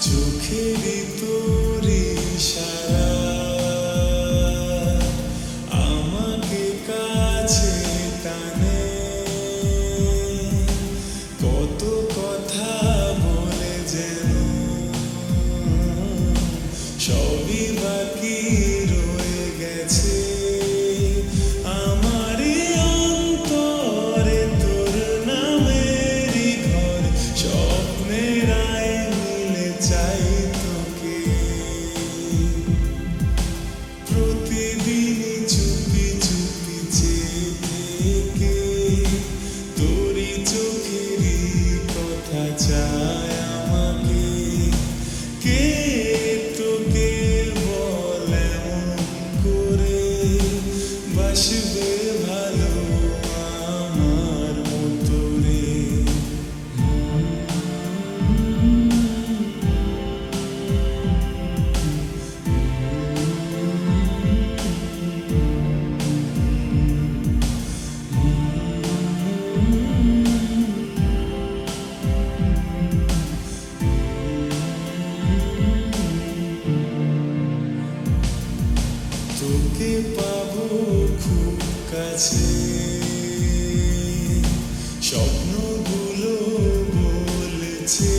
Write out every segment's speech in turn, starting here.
চোখেরই তোর ইশারা আমাকে কাছে টানে, কত কথা বলে যেন সবই বাকি রয়ে গেছে। আমারই অন্তরে তোর নামেরই ঘর, স্বপ্নের আয় মিলে চাই তোকে। প্রতিদিনই চুপি চুপি চেয়ে থেকে তোরই চোখেরই কথা চায় আমাকে। কে তোকে বল এমন করে বাসবে ভালো আমার মতো রে। তোকে পাবো খুব কাছে, স্বপ্নগুলো বলছে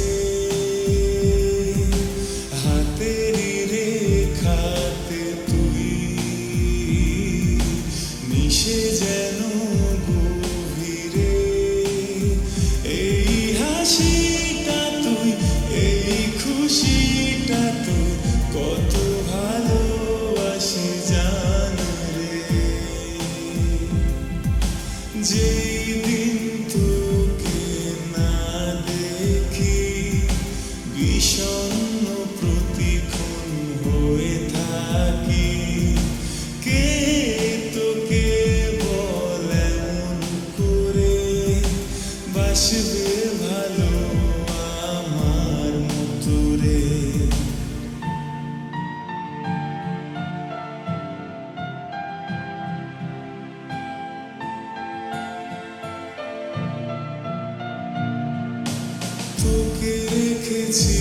হাতেরই রেখাতে তুই মিশে যেন গভীরে। এই হাসিটা তুই, এই খুশিটা তুই, কত ভালোবাসি জান রে। যেই দিন তোকে না দেখি বিষণ্ণ প্রতিক্ষণ হয়ে থাকি। কে তোকে বল এমন করে বাসবে ভালো আমার মতো রে। তোকে রেখেছি